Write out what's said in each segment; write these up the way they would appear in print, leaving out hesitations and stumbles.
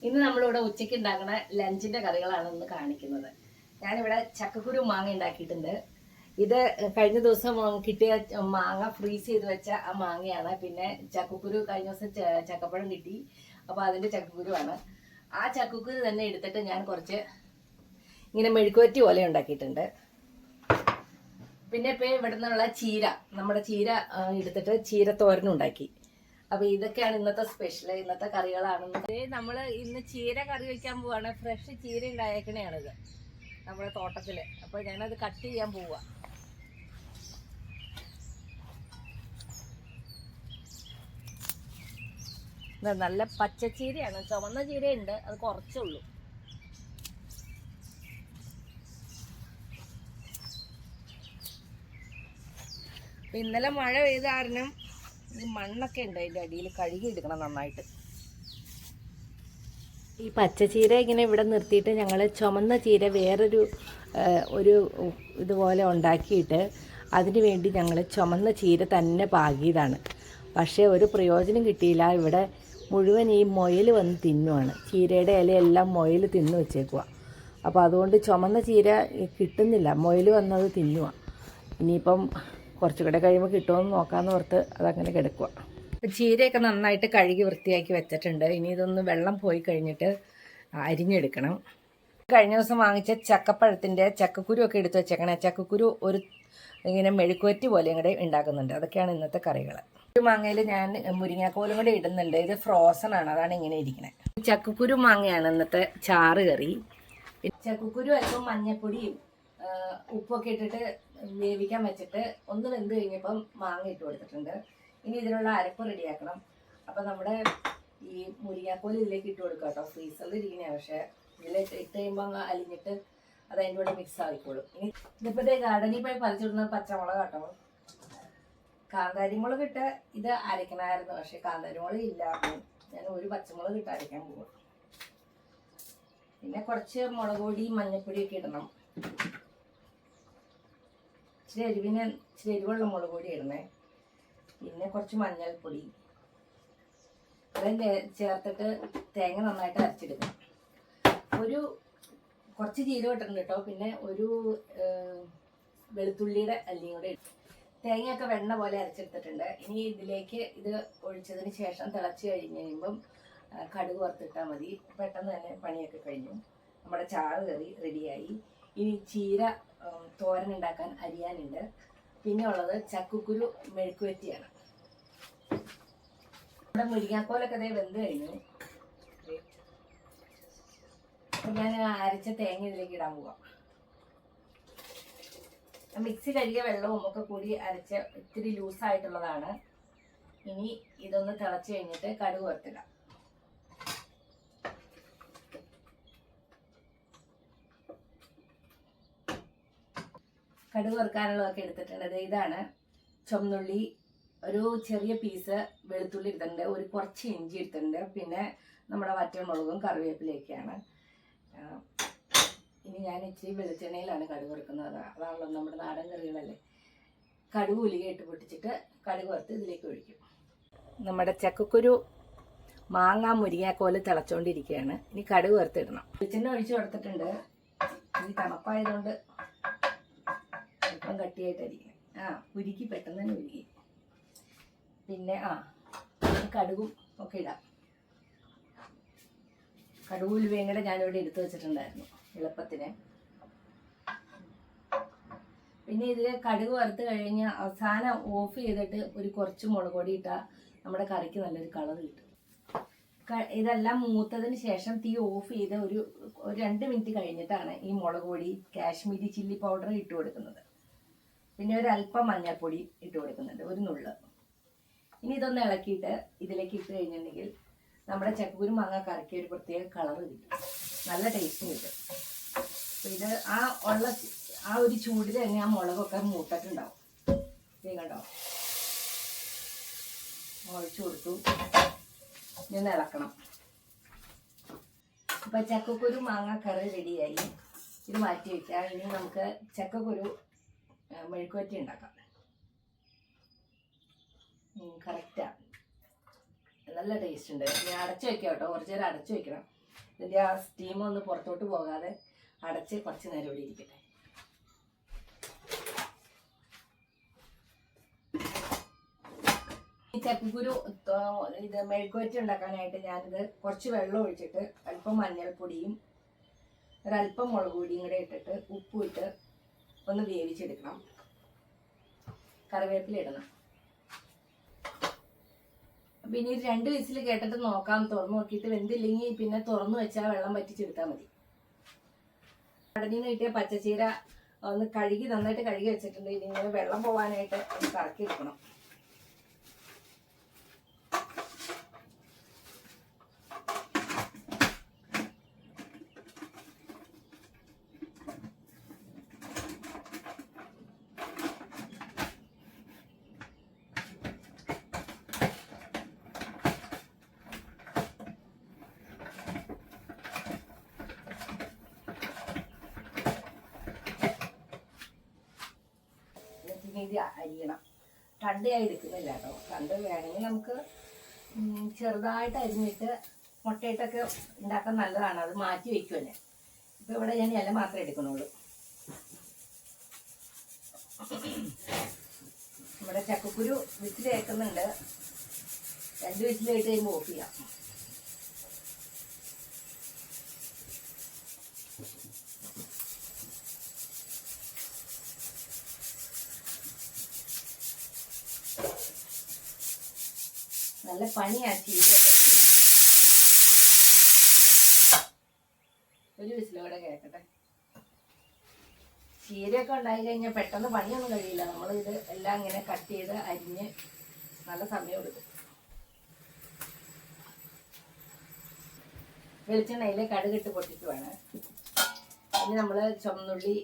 ഇന്ന് നമ്മളിവിടെ ഉച്ചയ്ക്ക് ഉണ്ടാക്കുന്ന ലഞ്ചിന്റെ കറികളാണ് ഇന്ന് കാണിക്കുന്നത്. ഞാനിവിടെ ചക്കക്കുരു മാങ്ങ ഉണ്ടാക്കിയിട്ടുണ്ട്. ഇത് കഴിഞ്ഞ ദിവസം കിട്ടിയ മാങ്ങ ഫ്രീസ് ചെയ്ത് വെച്ച ആ മാങ്ങയാണ്. പിന്നെ ചക്കക്കുരു കഴിഞ്ഞ ദിവസം ചക്കപ്പഴം കിട്ടി, അപ്പോൾ അതിന്റെ ചക്കക്കുരുവാണ്. ആ ചക്കക്കുരു തന്നെ എടുത്തിട്ട് ഞാൻ കുറച്ച് ഇങ്ങനെ മെഴുക്കുവരട്ടി പോലെ ഉണ്ടാക്കിയിട്ടുണ്ട്. പിന്നെ ഇപ്പൊ ഇവിടെ നിന്നുള്ള ചീര, നമ്മുടെ ചീര എടുത്തിട്ട് ചീര തോരനുണ്ടാക്കി. അപ്പൊ ഇതൊക്കെയാണ് ഇന്നത്തെ സ്പെഷ്യൽ, ഇന്നത്തെ കറികളാണ്. നമ്മൾ ഇന്ന് ചീര കറി വയ്ക്കാൻ പോവാണ്. ഫ്രഷ് ചീര ഉണ്ടായേക്കണയാണിത് നമ്മുടെ തോട്ടത്തില്. അപ്പൊ ഞാനത് കട്ട് ചെയ്യാൻ പോവാ. നല്ല പച്ചച്ചീരയാണ്, ചുവന്ന ചീരയുണ്ട്, അത് കുറച്ചുള്ളൂ. ഇന്നലെ മഴ പെയ്ത കാരണം ഈ മണ്ണൊക്കെ ഉണ്ട് അതിൻ്റെ അടിയിൽ, കഴുകി എടുക്കണം നന്നായിട്ട്. ഈ പച്ചച്ചീര ഇങ്ങനെ ഇവിടെ നിർത്തിയിട്ട് ഞങ്ങൾ ചുമന്ന ചീര വേറൊരു ഇതുപോലെ ഉണ്ടാക്കിയിട്ട് അതിന് വേണ്ടി ഞങ്ങൾ ചുമന്ന ചീര തന്നെ പാകിയതാണ്. പക്ഷേ ഒരു പ്രയോജനം കിട്ടിയില്ല. ഇവിടെ മുഴുവൻ ഈ മുയൽ വന്ന് തിന്നുവാണ്. ചീരയുടെ ഇലയെല്ലാം മുയൽ തിന്നു വെച്ചേക്കുക. അപ്പോൾ അതുകൊണ്ട് ചുമന്ന ചീര കിട്ടുന്നില്ല, മുയൽ വന്നത് തിന്നുക. ഇനിയിപ്പം കുറച്ചുകൂടെ കഴിയുമ്പോൾ കിട്ടുമെന്ന് നോക്കാമെന്ന് ഓർത്ത് അതങ്ങനെ കിടക്കുക. അപ്പം ചീരയൊക്കെ നന്നായിട്ട് കഴുകി വൃത്തിയാക്കി വെച്ചിട്ടുണ്ട്. ഇനി ഇതൊന്ന് വെള്ളം പോയി കഴിഞ്ഞിട്ട് അരിഞ്ഞെടുക്കണം. കഴിഞ്ഞ ദിവസം വാങ്ങിച്ച ചക്കപ്പഴത്തിൻ്റെ ചക്കക്കുരു ഒക്കെ എടുത്ത് വെച്ചേക്കണേ. ചക്കക്കുരു ഇങ്ങനെ മെഴുക്കുവരട്ടി പോലെ ഇങ്ങോട്ട് ഉണ്ടാക്കുന്നുണ്ട്. അതൊക്കെയാണ് ഇന്നത്തെ കറികൾ. ഒരു മാങ്ങയിൽ ഞാൻ മുരിങ്ങാക്കോലും കൂടെ ഇടുന്നുണ്ട്. ഇത് ഫ്രോസൺ ആണ്, അതാണ് ഇങ്ങനെ ഇരിക്കണേ. ചക്കക്കുരു മാങ്ങയാണ് ഇന്നത്തെ ചാറ് കറി. ചക്കക്കുരു അല്പം മഞ്ഞപ്പൊടിയും ഉപ്പൊക്കെ ഇട്ടിട്ട് വേവിക്കാൻ വെച്ചിട്ട് ഒന്ന് വെന്ത് കഴിഞ്ഞപ്പം മാങ്ങ ഇട്ട് കൊടുത്തിട്ടുണ്ട്. ഇനി ഇതിനുള്ള അരപ്പ് റെഡിയാക്കണം. അപ്പം നമ്മുടെ ഈ മുരിങ്ങാക്കോല് ഇതിലേക്ക് ഇട്ട് കൊടുക്കുക കേട്ടോ. ഫ്രീസറിൽ ഇരിക്കണേ, പക്ഷേ ഇതിലേക്ക് ഇട്ട് കഴിയുമ്പോൾ അങ്ങ് അലിഞ്ഞിട്ട് അത് അതിൻ്റെ കൂടെ മിക്സ് ആയിക്കോളും. ഇനി ഇതിപ്പോൾ ഗാർഡനിൽ പോയി പറിച്ചിടുന്ന പച്ചമുളക് കേട്ടോ. കാന്താരിമുളക് ഇട്ട് ഇത് അരക്കണമായിരുന്നു, പക്ഷെ കാന്താരിമുളക് ഇല്ല. ഞാൻ ഒരു പച്ചമുളക് ഇട്ട് അരയ്ക്കാൻ പോകും. പിന്നെ കുറച്ച് മുളക് പൊടി മഞ്ഞൾപ്പൊടിയൊക്കെ ഇടണം. ഇച്ചിരി എരിവുള്ള മുളക് പൊടി ഇടണേ. പിന്നെ കുറച്ച് മഞ്ഞൾപ്പൊടി അതെല്ലാം ചേർത്തിട്ട് തേങ്ങ നന്നായിട്ട് അരച്ചെടുക്കണം. കുറച്ച് ജീരകം ഇട്ടിട്ടുണ്ട് കേട്ടോ. പിന്നെ ഒരു വെളുത്തുള്ളിയുടെ അല്ലിയും കൂടെ ഇട്ടു. തേങ്ങയൊക്കെ വെണ്ണ പോലെ അരച്ചെടുത്തിട്ടുണ്ട്. ഇനി ഇതിലേക്ക് ഇത് ഒഴിച്ചതിന് ശേഷം തിളച്ച് കഴിയുമ്പം കടുക് വറുത്തിട്ടാൽ മതി. പെട്ടെന്ന് തന്നെ പണിയൊക്കെ കഴിഞ്ഞു. നമ്മുടെ ചാറ് കറി റെഡിയായി. ഇനി ചീര തോരൻ ഉണ്ടാക്കാൻ അരിയാനുണ്ട്. പിന്നെ ഉള്ളത് ചക്കക്കുരു മെഴുക്കുവരട്ടിയാണ്. നമ്മുടെ മുരിങ്ങാക്കോലൊക്കെ അതേ വെന്ത് കഴിഞ്ഞു. അപ്പം ഞാൻ അരച്ച തേങ്ങ ഇതിലേക്ക് ഇടാൻ പോവാം. മിക്സി കഴുകിയ വെള്ളവും ഒക്കെ കൂടി അരച്ച ഇത്തിരി ലൂസായിട്ടുള്ളതാണ്. ഇനി ഇതൊന്ന് തിളച്ച് കഴിഞ്ഞിട്ട് കടുക് വറുത്തിടാം. കടുക് വറുക്കാനുള്ളതൊക്കെ എടുത്തിട്ടുണ്ട്. ഇതാണ് ചുവന്നുള്ളി, ഒരു ചെറിയ പീസ് വെളുത്തുള്ളി എടുത്തിട്ടുണ്ട്, ഒരു കുറച്ച് ഇഞ്ചി എടുത്തിട്ടുണ്ട്, പിന്നെ നമ്മുടെ വറ്റൽമുളകും കറിവേപ്പിലയൊക്കെയാണ്. ഇനി ഞാൻ ഇച്ചിരി വെളിച്ചെണ്ണയിലാണ് കടുക് വറുക്കുന്നത്. അതാണല്ലോ നമ്മുടെ നാടൻ കറികളല്ലേ. കടുക് ഉലുകയിട്ട് പൊട്ടിച്ചിട്ട് കടുക് വറുത്ത് ഇതിലേക്ക് ഒഴിക്കും. നമ്മുടെ ചക്കക്കുരു മാങ്ങ മുരിങ്ങാക്കോല് തിളച്ചുകൊണ്ടിരിക്കുകയാണ്. ഇനി കടുക് വറുത്തിടണം. വെളിച്ചെണ്ണ ഒഴിച്ച് കൊടുത്തിട്ടുണ്ട്. ഇനി തണുപ്പായതുകൊണ്ട് അല്പം കട്ടിയായിട്ടായിരിക്കും. ഉരുക്കി പെട്ടെന്ന് തന്നെ ഉരുക്കി. പിന്നെ കടുകും ഒക്കെ ഇടാം. കടുക് ഉലുവയും കൂടെ ഞാനിവിടെ എടുത്തു വെച്ചിട്ടുണ്ടായിരുന്നു എളുപ്പത്തിന്. പിന്നെ ഇതിൽ കടുക് വറുത്ത് കഴിഞ്ഞ് അവസാനം ഓഫ് ചെയ്തിട്ട് ഒരു കുറച്ച് മുളക് പൊടി ഇട്ടാൽ നമ്മുടെ കറിക്ക് നല്ലൊരു കളർ കിട്ടും. ഇതെല്ലാം മൂത്തതിന് ശേഷം തീ ഓഫ് ചെയ്ത് ഒരു 2 മിനിറ്റ് കഴിഞ്ഞിട്ടാണ് ഈ മുളക് പൊടി കാശ്മീരി ചില്ലി പൗഡർ ഇട്ട് കൊടുക്കുന്നത്. പിന്നെ ഒരു അല്പം മഞ്ഞൾപ്പൊടി ഇട്ട് കൊടുക്കുന്നുണ്ട്, ഒരു നുള്ള്. ഇനി ഇതൊന്ന് ഇളക്കിയിട്ട് ഇതിലേക്ക് ഇട്ട് കഴിഞ്ഞിട്ടുണ്ടെങ്കിൽ നമ്മുടെ ചക്കക്കുരു മാങ്ങ കറിക്ക് ഒരു പ്രത്യേക കളർ കിട്ടും, നല്ല ടേസ്റ്റ് കിട്ടും. അപ്പോൾ ഇത് ആ ഒരു ചൂടിൽ തന്നെ ആ മുളകൊക്കെ മൂട്ടിട്ടുണ്ടാവും. ഇത് കണ്ടോ, ഒഴിച്ചു കൊടുത്തു. ഇനി ഇളക്കണം. ഇപ്പം ചക്കക്കുരു മാങ്ങ കറി റെഡിയായി. ഇത് മാറ്റി വയ്ക്കാം. ഇനി നമുക്ക് ചക്കക്കുരു മെഴുക്കുവരട്ടി ഉണ്ടാക്കാം. കറക്റ്റാണ്, നല്ല ടേസ്റ്റ് ഉണ്ട്. ഞാൻ അടച്ചു വെക്കാം കേട്ടോ, കുറച്ച് നേരം അടച്ചു വെക്കണം. ഇതിൻ്റെ ആ സ്റ്റീം ഒന്ന് പുറത്തോട്ട് പോകാതെ അടച്ച് കുറച്ച് നേരം ഇവിടെ ഇരിക്കട്ടെ. ഈ ചക്കക്കുരു ഇത് മെഴുക്കുവരട്ടി ഉണ്ടാക്കാനായിട്ട് ഞാനിത് കുറച്ച് വെള്ളം ഒഴിച്ചിട്ട് അല്പം മഞ്ഞൾപ്പൊടിയും ഒരല്പം മുളക് പൊടിയും കൂടെ ഇട്ടിട്ട് ഉപ്പും ഇട്ട് ഒന്ന് വേവിച്ചെടുക്കണം. കറിവേപ്പില ഇടണം. പിന്നെ ഇത് 2 വിസിൽ കേട്ടിട്ട് നോക്കാം. തുറന്നു നോക്കിയിട്ട് വെന്തില്ലെങ്കിൽ പിന്നെ തുറന്നു വെച്ചാൽ വെള്ളം വറ്റിച്ചെടുത്താൽ മതി. കടലിൽ നിന്ന് കിട്ടിയ പച്ചച്ചീര ഒന്ന് കഴുകി നന്നായിട്ട് കഴുകി വെച്ചിട്ടുണ്ട്. ഇനി ഇങ്ങനെ വെള്ളം പോകാനായിട്ട് ഒന്ന് കറക്കി എടുക്കണം. ഇത് അരിയണം. തണ്ടയായി എടുക്കുന്നില്ല കേട്ടോ. തണ്ട് വേണമെങ്കിൽ നമുക്ക് ചെറുതായിട്ട് അരിഞ്ഞിട്ട് മുട്ടയിട്ടൊക്കെ ഉണ്ടാക്കാൻ നല്ലതാണ്. അത് മാറ്റി വയ്ക്കുമല്ലേ. ഇപ്പം ഇവിടെ ഞാൻ ഇല മാത്രമേ എടുക്കണുള്ളൂ. നമ്മുടെ ചക്കക്കുരു വിസിൽ കേൾക്കുന്നുണ്ട്. 2 വിസിലായിട്ട് കഴിയുമ്പോൾ ഓഫ് ചെയ്യാം. നല്ല പണിയാ ചീരയൊക്കെ ചെയ്യുന്നത്. ഒരു വിസിലോടെ കേൾക്കട്ടെ. ചീരയൊക്കെ ഉണ്ടായി കഴിഞ്ഞാൽ പെട്ടെന്ന് പണിയൊന്നും കഴിയില്ല. നമ്മൾ ഇത് എല്ലാം ഇങ്ങനെ കട്ട് ചെയ്ത് അരിഞ്ഞ് നല്ല സമയം എടുക്കും. വെളിച്ചെണ്ണയിൽ കടുകിട്ട് പൊട്ടിക്കുവാണ്. ഇനി നമ്മൾ ചുവന്നുള്ളി,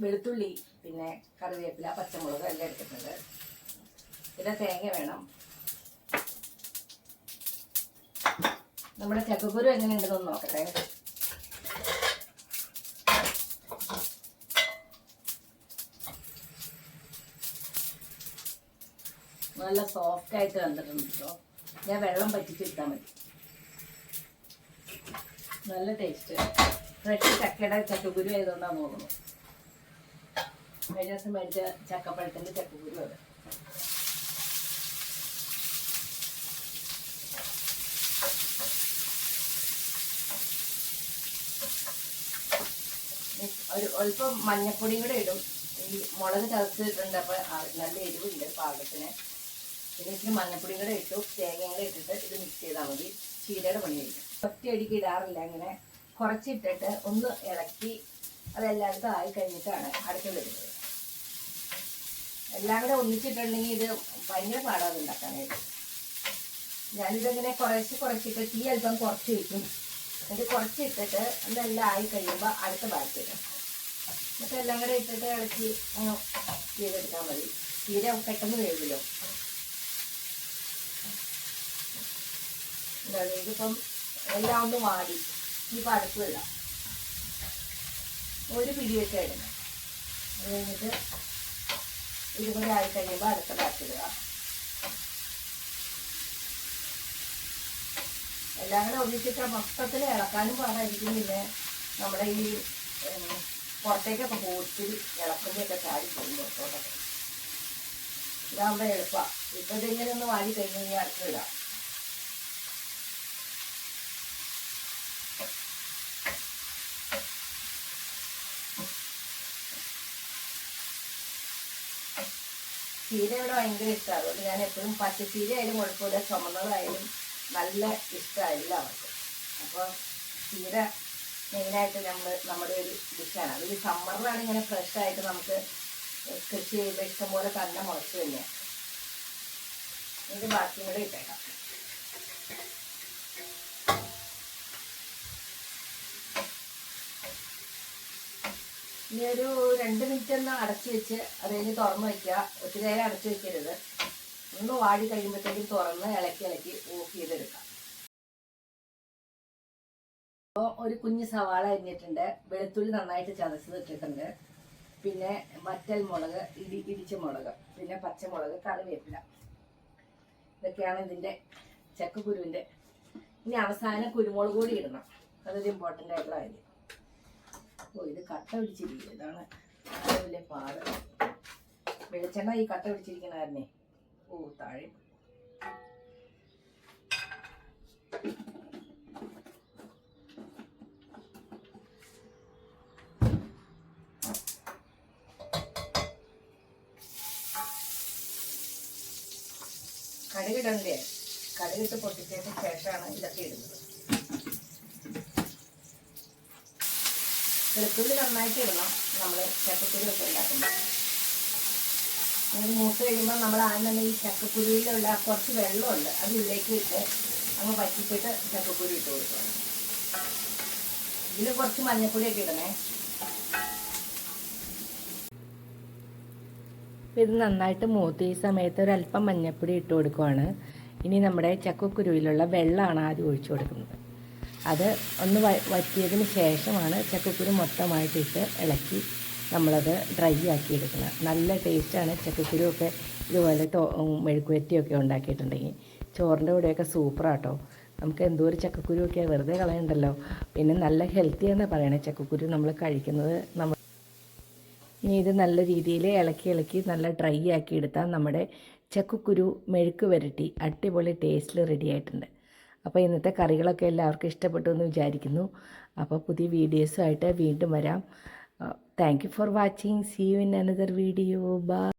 വെളുത്തുള്ളി, പിന്നെ കറിവേപ്പില, പച്ചമുളക് എല്ലാം എടുത്തിട്ടുണ്ട്. പിന്നെ തേങ്ങ വേണം. നമ്മുടെ ചക്കക്കുരു എങ്ങനെയുണ്ടെന്ന് നോക്കട്ടെ. നല്ല സോഫ്റ്റ് ആയിട്ട് വന്നിട്ടുണ്ട് കേട്ടോ. ഞാൻ വെള്ളം പറ്റിച്ചെടുത്താൽ മതി. നല്ല ടേസ്റ്റ്. ഫ്രഷ് ചക്കയുടെ ചക്കക്കുരു ആയതുകൊണ്ടാണ് തോന്നുന്നു. കഴിഞ്ഞ ദിവസം മേടിച്ച ചക്കപ്പഴത്തിൻ്റെ ചക്കക്കുരു അത്. ഒരു അല്പം മഞ്ഞപ്പൊടിയും കൂടെ ഇടും. ഈ മുളക് ചതച്ചിട്ടുണ്ട്. അപ്പോൾ നല്ല എരിവുണ്ട് പാകത്തിന്. പിന്നെ ഇച്ചിരി മഞ്ഞപ്പൊടിയും കൂടെ ഇട്ടു. തേങ്ങയും കൂടെ ഇട്ടിട്ട് ഇത് മിക്സ് ചെയ്താൽ മതി. ചീരയുടെ പണി കഴിക്കും. ഒറ്റയടിക്ക് ഇടാറില്ല. ഇങ്ങനെ കുറച്ചിട്ടിട്ട് ഒന്ന് ഇളക്കി അതെല്ലായിടത്തും ആയി കഴിഞ്ഞിട്ടാണ് അടക്കം വരുന്നത്. എല്ലാം കൂടെ ഒന്നിച്ചിട്ടുണ്ടെങ്കിൽ ഇത് ഭയങ്കര പാടാതെ ഉണ്ടാക്കാനായിട്ട്. ഞാനിതിങ്ങനെ കുറച്ചിട്ട് തീ അല്പം കുറച്ച് വയ്ക്കും. എന്നിട്ട് കുറച്ചിട്ടിട്ട് ഇതെല്ലാം ആയി കഴിയുമ്പോൾ അടുത്ത ബാച്ച് ഇടും. എന്നിട്ട് എല്ലാം കൂടെ ഇട്ടിട്ട് ഇളക്കി അങ്ങ് ചെയ്തെടുത്താൽ മതി. ചീര പെട്ടെന്ന് വേവില്ലോ. എന്താണ് ഇതിപ്പം എല്ലാം ഒന്ന് വാടി ഇനിയിപ്പോൾ അടുപ്പില്ല. ഒരു പിടി വെച്ചായിരുന്നു. അത് കഴിഞ്ഞിട്ട് ഇതുകൂടെ ആയി കഴിയുമ്പോൾ അടുത്ത ബാച്ച് ഇടുക. എല്ലാം കൂടെ ഒന്നിച്ചിട്ട് മൊത്തത്തിൽ ഇളക്കാനും പാടായിരിക്കും. പിന്നെ നമ്മുടെ ഈ പുറത്തേക്കൊക്കെ പോത്തിൽ ഇളക്കുമ്പോഴൊക്കെ ചാടി പോകും പുറത്തോട്ടൊക്കെ. ഇതാകുമ്പോൾ എളുപ്പമാണ്. ഇപ്പം ഇതിങ്ങനെ ഒന്ന് വാടി കഴിഞ്ഞ് കഴിഞ്ഞാൽ അടുത്തിടാം. ചീര ഇവിടെ ഭയങ്കര ഇഷ്ടമാണ്. അതുകൊണ്ട് ഞാൻ എപ്പോഴും പച്ചച്ചീര ആയാലും കുഴപ്പമില്ല, ചുമന്നതായാലും നല്ല ഇഷ്ടമാണ് എല്ലാവർക്കും. അപ്പോൾ ചീര മെയിനായിട്ട് നമ്മുടെ ഒരു ഡിഷാണ്. അത് ഈ സമ്മറിലാണ് ഇങ്ങനെ ഫ്രഷായിട്ട് നമുക്ക് കൃഷി ചെയ്യുമ്പോൾ ഇഷ്ടംപോലെ തന്നെ മുളച്ച് തന്നെയാണ്. ഇത് ബാക്കിയും കൂടെ ഇട്ടേക്കാം. ഇനി ഒരു 2 മിനിറ്റ് ഒന്ന് അടച്ചു വെച്ച് അത് കഴിഞ്ഞ് തുറന്ന് വയ്ക്കുക. ഒത്തിരി നേരം അടച്ചു വെക്കരുത്. ഒന്ന് വാടി കഴിയുമ്പോഴത്തേക്കും തുറന്ന് ഇളക്കി ഓഫ് ചെയ്തെടുക്കാം. അപ്പോൾ ഒരു കുഞ്ഞ് സവാള അരിഞ്ഞിട്ടുണ്ട്. വെളുത്തുള്ളി നന്നായിട്ട് ചതച്ചത് ഇട്ടിട്ടുണ്ട്. പിന്നെ വറ്റൽ മുളക്, ഇടിച്ച മുളക്, പിന്നെ പച്ചമുളക്, കറിവേപ്പില. ഇതൊക്കെയാണ് ഇതിൻ്റെ ചക്കക്കുരുവിൻ്റെ. ഇനി അവസാനം കുരുമുളക് കൂടി ഇടണം. അതൊരു ഇമ്പോർട്ടൻ്റ് ആയിട്ടുള്ള കാര്യം. ഓ ഇത് കട്ട പിടിച്ചിരിക്കും, ഇതാണ് വലിയ പാട്. വെളിച്ചെണ്ണ ഈ കട്ട പിടിച്ചിരിക്കണ കാരണേ. ഓ താഴെ കടുകിടണ്ടേ. കടുകിട്ട് പൊട്ടിച്ചതിന് ശേഷമാണ് ഇതൊക്കെ ഇടുന്നത്. വെളുത്തുള്ളി നന്നായിട്ട് ഇടണം നമ്മൾ ചക്കക്കുരു ഒക്കെ ഉണ്ടാക്കുമ്പോൾ. മൂത്ത് കഴിയുമ്പോൾ നമ്മൾ ആദ്യം തന്നെ ഈ ചക്കക്കുരുവിലുള്ള കുറച്ച് വെള്ളമുണ്ട് അത് ഇതിലേക്ക് ഇട്ട് നമ്മൾ വറ്റിച്ചിട്ട് ചക്കക്കുരു ഇട്ട് കൊടുക്കണം. ഇതിൽ കുറച്ച് മഞ്ഞൾപ്പൊടിയൊക്കെ ഇടണേ. ഇത് നന്നായിട്ട് മൂത്ത് ഈ സമയത്ത് ഒരല്പം മഞ്ഞൾപ്പൊടി ഇട്ട് കൊടുക്കുവാണ്. ഇനി നമ്മുടെ ചക്കക്കുരുവിലുള്ള വെള്ളമാണ് ആദ്യം ഒഴിച്ചു കൊടുക്കുന്നത്. അത് ഒന്ന് വറ്റിയതിന് ശേഷമാണ് ചക്കക്കുരു മൊത്തമായിട്ടിട്ട് ഇളക്കി നമ്മളത് ഡ്രൈ ആക്കി എടുക്കുന്നത്. നല്ല ടേസ്റ്റാണ്. ചക്കക്കുരു ഒക്കെ ഇതുപോലെ മെഴുക്കുവരട്ടിയൊക്കെ ഉണ്ടാക്കിയിട്ടുണ്ടെങ്കിൽ ചോറിൻ്റെ കൂടെയൊക്കെ സൂപ്പറാട്ടോ. നമുക്ക് എന്തോ ഒരു ചക്കക്കുരുവൊക്കെ വെറുതെ കളയണ്ടല്ലോ. പിന്നെ നല്ല ഹെൽത്തിയാണെന്ന് പറയണേ ചക്കക്കുരു നമ്മൾ കഴിക്കുന്നത്. ഇനി ഇത് നല്ല രീതിയിൽ ഇളക്കി നല്ല ഡ്രൈ ആക്കി എടുത്താൽ നമ്മുടെ ചക്കക്കുരു മെഴുക്ക് വരട്ടി അടിപൊളി ടേസ്റ്റിൽ റെഡി ആയിട്ടുണ്ട്. അപ്പോൾ ഇന്നത്തെ കറികളൊക്കെ എല്ലാവർക്കും ഇഷ്ടപ്പെട്ടു എന്ന് വിചാരിക്കുന്നു. അപ്പോൾ പുതിയ വീഡിയോസുമായിട്ട് വീണ്ടും വരാം. Thank you for watching. See you in another video. By.